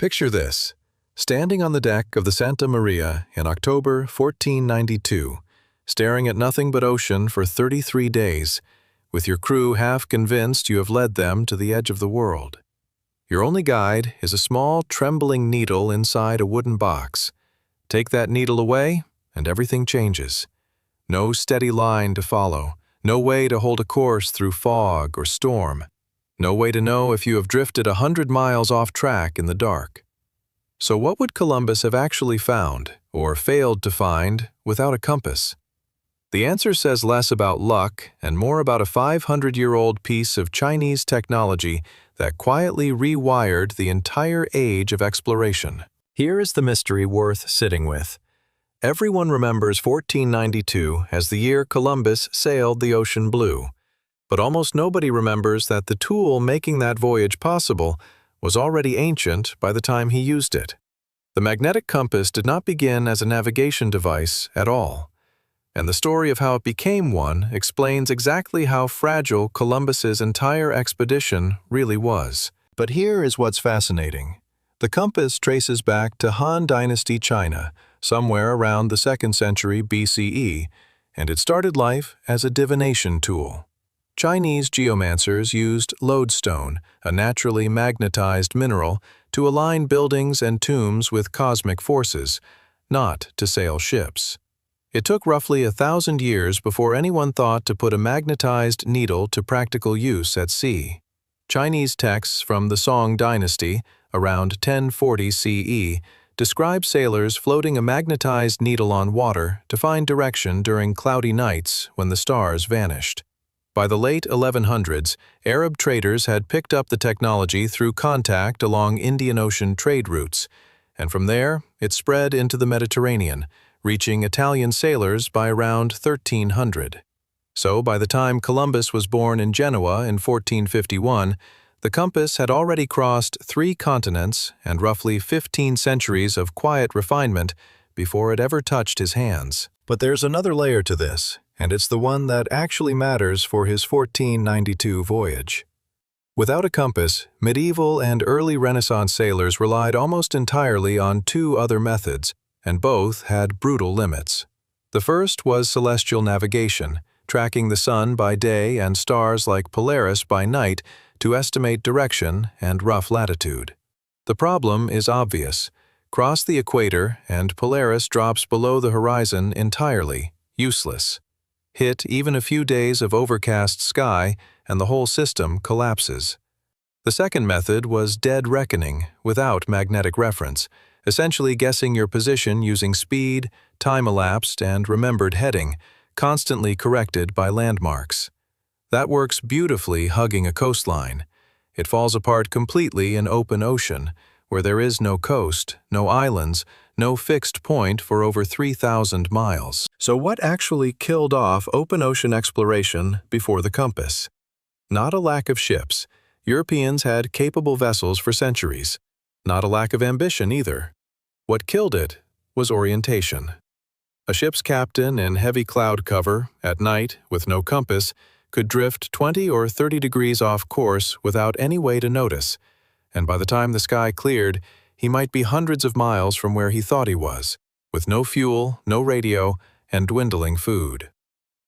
Picture this, standing on the deck of the Santa Maria in October 1492, staring at nothing but ocean for 33 days, with your crew half convinced you have led them to the edge of the world. Your only guide is a small, trembling needle inside a wooden box. Take that needle away, and everything changes. No steady line to follow, no way to hold a course through fog or storm, no way to know if you have drifted 100 miles off track in the dark. So what would Columbus have actually found, or failed to find, without a compass? The answer says less about luck and more about a 500-year-old piece of Chinese technology that quietly rewired the entire age of exploration. Here is the mystery worth sitting with. Everyone remembers 1492 as the year Columbus sailed the ocean blue, but almost nobody remembers that the tool making that voyage possible was already ancient by the time he used it. The magnetic compass did not begin as a navigation device at all. And the story of how it became one explains exactly how fragile Columbus's entire expedition really was. But here is what's fascinating. The compass traces back to Han Dynasty China, somewhere around the 2nd century BCE, and it started life as a divination tool. Chinese geomancers used lodestone, a naturally magnetized mineral, to align buildings and tombs with cosmic forces, not to sail ships. It took roughly 1,000 years before anyone thought to put a magnetized needle to practical use at sea. Chinese texts from the Song Dynasty, around 1040 CE, describe sailors floating a magnetized needle on water to find direction during cloudy nights when the stars vanished. By the late 1100s, Arab traders had picked up the technology through contact along Indian Ocean trade routes, and from there it spread into the Mediterranean, reaching Italian sailors by around 1300. So by the time Columbus was born in Genoa in 1451, the compass had already crossed 3 continents and roughly 15 centuries of quiet refinement before it ever touched his hands. But there's another layer to this, and it's the one that actually matters for his 1492 voyage. Without a compass, medieval and early Renaissance sailors relied almost entirely on 2 other methods, and both had brutal limits. The first was celestial navigation, tracking the sun by day and stars like Polaris by night to estimate direction and rough latitude. The problem is obvious. Cross the equator and Polaris drops below the horizon entirely, useless. Hit even a few days of overcast sky and the whole system collapses. The second method was dead reckoning without magnetic reference, essentially guessing your position using speed, time elapsed, and remembered heading, constantly corrected by landmarks. That works beautifully hugging a coastline. It falls apart completely in open ocean, where there is no coast, no islands, no fixed point for over 3,000 miles. So what actually killed off open ocean exploration before the compass? Not a lack of ships. Europeans had capable vessels for centuries. Not a lack of ambition either. What killed it was orientation. A ship's captain in heavy cloud cover, at night, with no compass, could drift 20 or 30 degrees off course without any way to notice, and by the time the sky cleared, he might be hundreds of miles from where he thought he was, with no fuel, no radio, and dwindling food.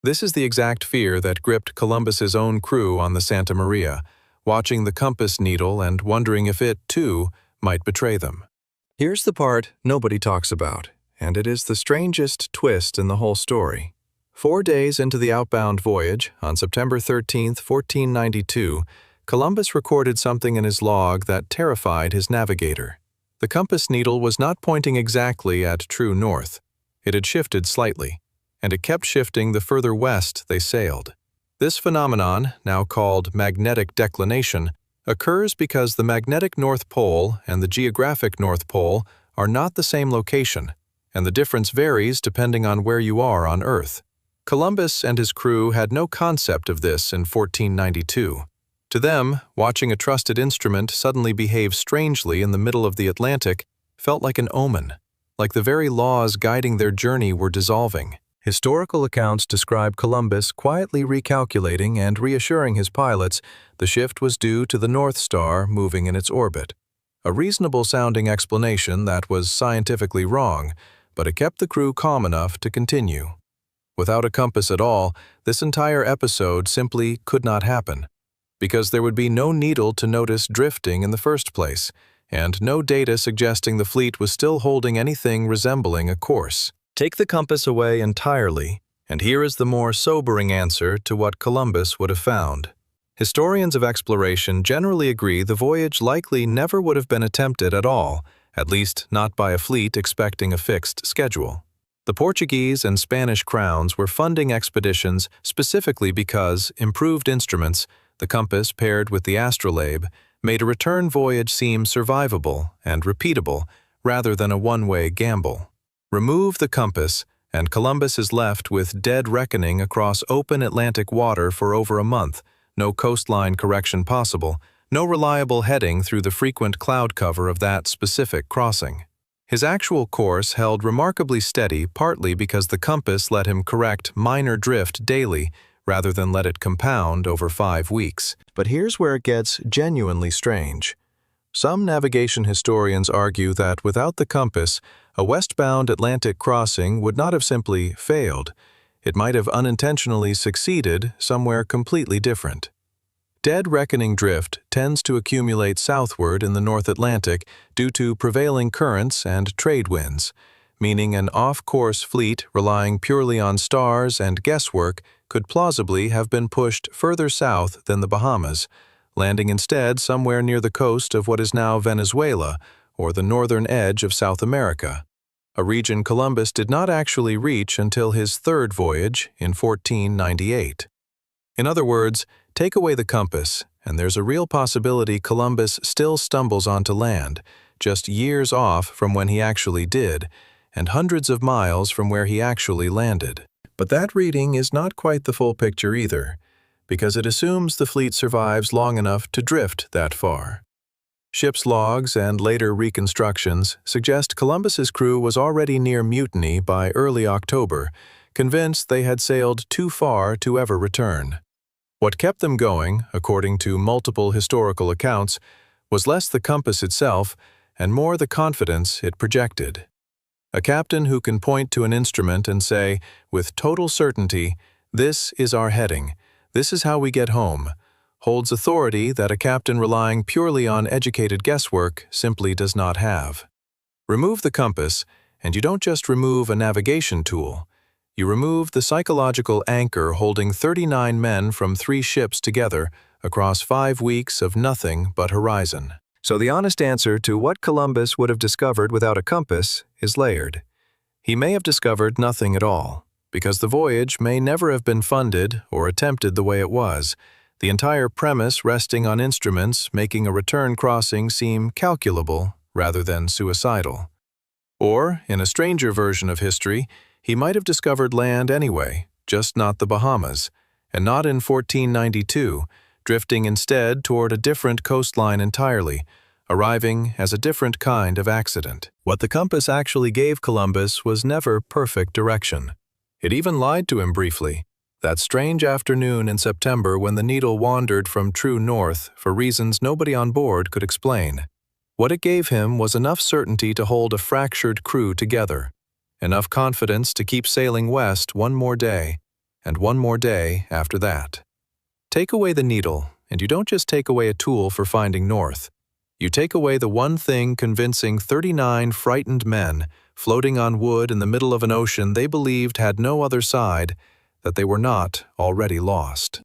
This is the exact fear that gripped Columbus's own crew on the Santa Maria, watching the compass needle and wondering if it, too, might betray them. Here's the part nobody talks about, and it is the strangest twist in the whole story. 4 days into the outbound voyage, on September 13, 1492, Columbus recorded something in his log that terrified his navigator. The compass needle was not pointing exactly at true north. It had shifted slightly, and it kept shifting the further west they sailed. This phenomenon, now called magnetic declination, occurs because the magnetic North Pole and the geographic North Pole are not the same location, and the difference varies depending on where you are on Earth. Columbus and his crew had no concept of this in 1492. To them, watching a trusted instrument suddenly behave strangely in the middle of the Atlantic felt like an omen, like the very laws guiding their journey were dissolving. Historical accounts describe Columbus quietly recalculating and reassuring his pilots the shift was due to the North Star moving in its orbit. A reasonable-sounding explanation that was scientifically wrong, but it kept the crew calm enough to continue. Without a compass at all, this entire episode simply could not happen, because there would be no needle to notice drifting in the first place, and no data suggesting the fleet was still holding anything resembling a course. Take the compass away entirely, and here is the more sobering answer to what Columbus would have found. Historians of exploration generally agree the voyage likely never would have been attempted at all, at least not by a fleet expecting a fixed schedule. The Portuguese and Spanish crowns were funding expeditions specifically because improved instruments, the compass paired with the astrolabe, made a return voyage seem survivable and repeatable rather than a one-way gamble. Remove the compass, and Columbus is left with dead reckoning across open Atlantic water for over a month, no coastline correction possible, no reliable heading through the frequent cloud cover of that specific crossing. His actual course held remarkably steady partly because the compass let him correct minor drift daily rather than let it compound over 5 weeks. But here's where it gets genuinely strange. Some navigation historians argue that without the compass, a westbound Atlantic crossing would not have simply failed. It might have unintentionally succeeded somewhere completely different. Dead reckoning drift tends to accumulate southward in the North Atlantic due to prevailing currents and trade winds, meaning an off-course fleet relying purely on stars and guesswork could plausibly have been pushed further south than the Bahamas, landing instead somewhere near the coast of what is now Venezuela or the northern edge of South America, a region Columbus did not actually reach until his third voyage in 1498. In other words, take away the compass, and there's a real possibility Columbus still stumbles onto land, just years off from when he actually did, and hundreds of miles from where he actually landed. But that reading is not quite the full picture either, because it assumes the fleet survives long enough to drift that far. Ship's logs and later reconstructions suggest Columbus's crew was already near mutiny by early October, convinced they had sailed too far to ever return. What kept them going, according to multiple historical accounts, was less the compass itself and more the confidence it projected. A captain who can point to an instrument and say, with total certainty, "This is our heading, this is how we get home," holds authority that a captain relying purely on educated guesswork simply does not have. Remove the compass, and you don't just remove a navigation tool. You remove the psychological anchor holding 39 men from 3 ships together across 5 weeks of nothing but horizon. So the honest answer to what Columbus would have discovered without a compass is layered. He may have discovered nothing at all, because the voyage may never have been funded or attempted the way it was, the entire premise resting on instruments making a return crossing seem calculable rather than suicidal. Or, in a stranger version of history, he might have discovered land anyway, just not the Bahamas, and not in 1492, drifting instead toward a different coastline entirely, arriving as a different kind of accident. What the compass actually gave Columbus was never perfect direction. It even lied to him briefly, that strange afternoon in September when the needle wandered from true north for reasons nobody on board could explain. What it gave him was enough certainty to hold a fractured crew together, enough confidence to keep sailing west one more day, and one more day after that. Take away the needle, and you don't just take away a tool for finding north. You take away the one thing convincing 39 frightened men floating on wood in the middle of an ocean they believed had no other side, that they were not already lost.